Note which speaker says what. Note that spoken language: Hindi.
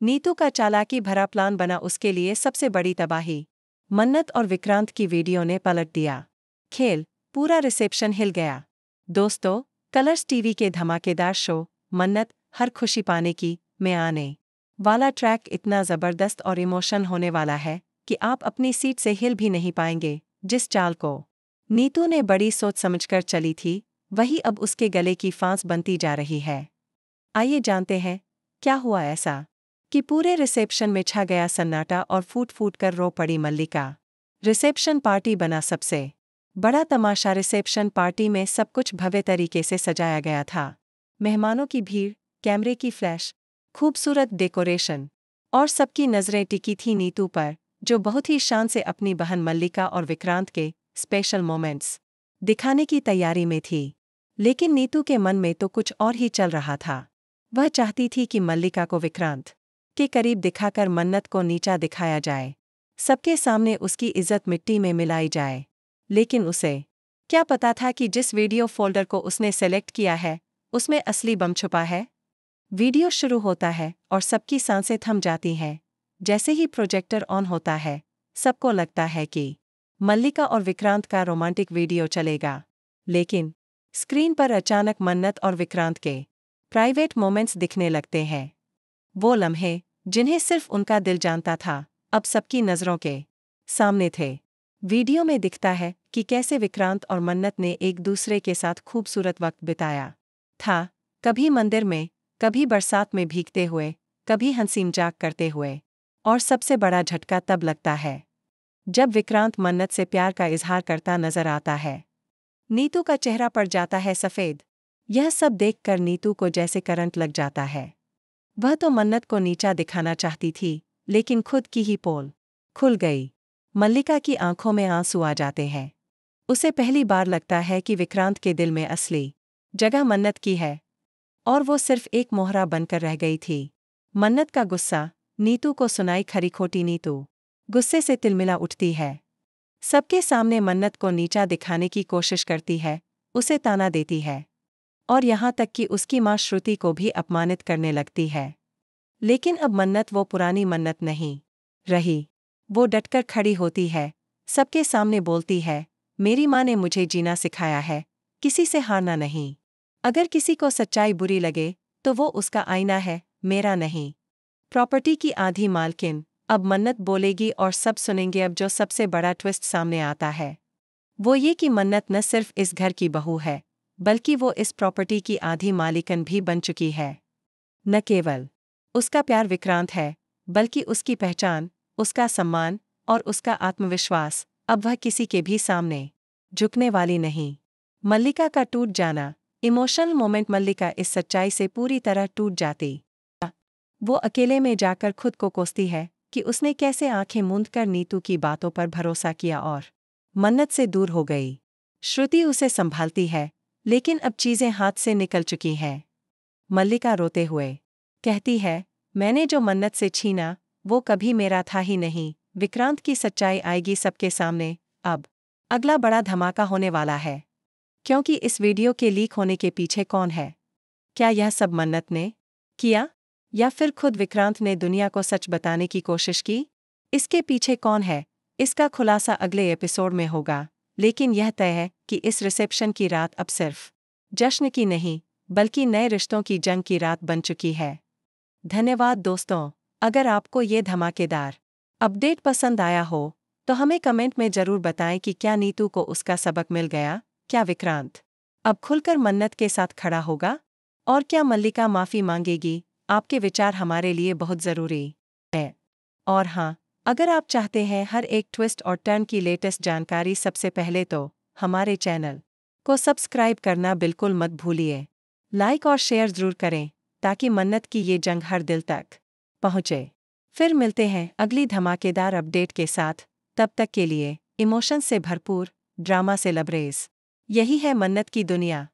Speaker 1: नीतू का चालाकी भरा प्लान बना उसके लिए सबसे बड़ी तबाही। मन्नत और विक्रांत की वीडियो ने पलट दिया खेल, पूरा रिसेप्शन हिल गया। दोस्तों, कलर्स टीवी के धमाकेदार शो मन्नत हर खुशी पाने की में आने वाला ट्रैक इतना जबरदस्त और इमोशन होने वाला है कि आप अपनी सीट से हिल भी नहीं पाएंगे। जिस चाल को नीतू ने बड़ी सोच समझकर चली थी, वही अब उसके गले की फांस बनती जा रही है। आइए जानते हैं क्या हुआ ऐसा कि पूरे रिसेप्शन में छा गया सन्नाटा और फूट फूट कर रो पड़ी मल्लिका। रिसेप्शन पार्टी बना सबसे बड़ा तमाशा। रिसेप्शन पार्टी में सब कुछ भव्य तरीके से सजाया गया था। मेहमानों की भीड़, कैमरे की फ्लैश, खूबसूरत डेकोरेशन और सबकी नजरें टिकी थी नीतू पर, जो बहुत ही शान से अपनी बहन मल्लिका और विक्रांत के स्पेशल मोमेंट्स दिखाने की तैयारी में थी। लेकिन नीतू के मन में तो कुछ और ही चल रहा था। वह चाहती थी कि मल्लिका को विक्रांत के करीब दिखाकर मन्नत को नीचा दिखाया जाए, सबके सामने उसकी इज्जत मिट्टी में मिलाई जाए। लेकिन उसे क्या पता था कि जिस वीडियो फोल्डर को उसने सेलेक्ट किया है, उसमें असली बम छुपा है। वीडियो शुरू होता है और सबकी सांसें थम जाती हैं। जैसे ही प्रोजेक्टर ऑन होता है, सबको लगता है कि मल्लिका और विक्रांत का रोमांटिक वीडियो चलेगा। लेकिन स्क्रीन पर अचानक मन्नत और विक्रांत के प्राइवेट मोमेंट्स दिखने लगते हैं। वो लम्हे जिन्हें सिर्फ उनका दिल जानता था, अब सबकी नज़रों के सामने थे। वीडियो में दिखता है कि कैसे विक्रांत और मन्नत ने एक दूसरे के साथ खूबसूरत वक्त बिताया था, कभी मंदिर में, कभी बरसात में भीगते हुए, कभी हंसी मजाक करते हुए। और सबसे बड़ा झटका तब लगता है जब विक्रांत मन्नत से प्यार का इजहार करता नजर आता है। नीतू का चेहरा पड़ जाता है सफ़ेद। यह सब देखकर नीतू को जैसे करंट लग जाता है। वह तो मन्नत को नीचा दिखाना चाहती थी, लेकिन खुद की ही पोल खुल गई। मल्लिका की आंखों में आंसू आ जाते हैं। उसे पहली बार लगता है कि विक्रांत के दिल में असली जगह मन्नत की है और वो सिर्फ एक मोहरा बनकर रह गई थी। मन्नत का गुस्सा नीतू को सुनाई खरी खोटी। नीतू गुस्से से तिलमिला उठती है। सबके सामने मन्नत को नीचा दिखाने की कोशिश करती है, उसे ताना देती है और यहाँ तक कि उसकी माँ श्रुति को भी अपमानित करने लगती है। लेकिन अब मन्नत वो पुरानी मन्नत नहीं रही। वो डटकर खड़ी होती है, सबके सामने बोलती है, मेरी माँ ने मुझे जीना सिखाया है, किसी से हारना नहीं। अगर किसी को सच्चाई बुरी लगे तो वो उसका आईना है, मेरा नहीं। प्रॉपर्टी की आधी मालकिन अब मन्नत बोलेगी और सब सुनेंगे। अब जो सबसे बड़ा ट्विस्ट सामने आता है वो ये कि मन्नत न सिर्फ इस घर की बहू है, बल्कि वो इस प्रॉपर्टी की आधी मालिकन भी बन चुकी है। न केवल उसका प्यार विक्रांत है, बल्कि उसकी पहचान, उसका सम्मान और उसका आत्मविश्वास। अब वह किसी के भी सामने झुकने वाली नहीं। मल्लिका का टूट जाना इमोशनल मोमेंट। मल्लिका इस सच्चाई से पूरी तरह टूट जाती। वो अकेले में जाकर खुद को कोसती है कि उसने कैसे आंखें मूंदकर नीतू की बातों पर भरोसा किया और मन्नत से दूर हो गई। श्रुति उसे संभालती है, लेकिन अब चीजें हाथ से निकल चुकी हैं। मल्लिका रोते हुए कहती है, मैंने जो मन्नत से छीना वो कभी मेरा था ही नहीं। विक्रांत की सच्चाई आएगी सबके सामने। अब अगला बड़ा धमाका होने वाला है, क्योंकि इस वीडियो के लीक होने के पीछे कौन है? क्या यह सब मन्नत ने किया या फिर खुद विक्रांत ने दुनिया को सच बताने की कोशिश की? इसके पीछे कौन है, इसका खुलासा अगले एपिसोड में होगा। लेकिन यह तय है कि इस रिसेप्शन की रात अब सिर्फ जश्न की नहीं, बल्कि नए रिश्तों की जंग की रात बन चुकी है। धन्यवाद दोस्तों। अगर आपको ये धमाकेदार अपडेट पसंद आया हो तो हमें कमेंट में जरूर बताएं कि क्या नीतू को उसका सबक मिल गया, क्या विक्रांत अब खुलकर मन्नत के साथ खड़ा होगा और क्या मल्लिका माफी मांगेगी? आपके विचार हमारे लिए बहुत जरूरी है। और हाँ, अगर आप चाहते हैं हर एक ट्विस्ट और टर्न की लेटेस्ट जानकारी सबसे पहले तो हमारे चैनल को सब्सक्राइब करना बिल्कुल मत भूलिए। लाइक और शेयर जरूर करें ताकि मन्नत की ये जंग हर दिल तक पहुँचे। फिर मिलते हैं अगली धमाकेदार अपडेट के साथ। तब तक के लिए इमोशन से भरपूर, ड्रामा से लबरेज, यही है मन्नत की दुनिया।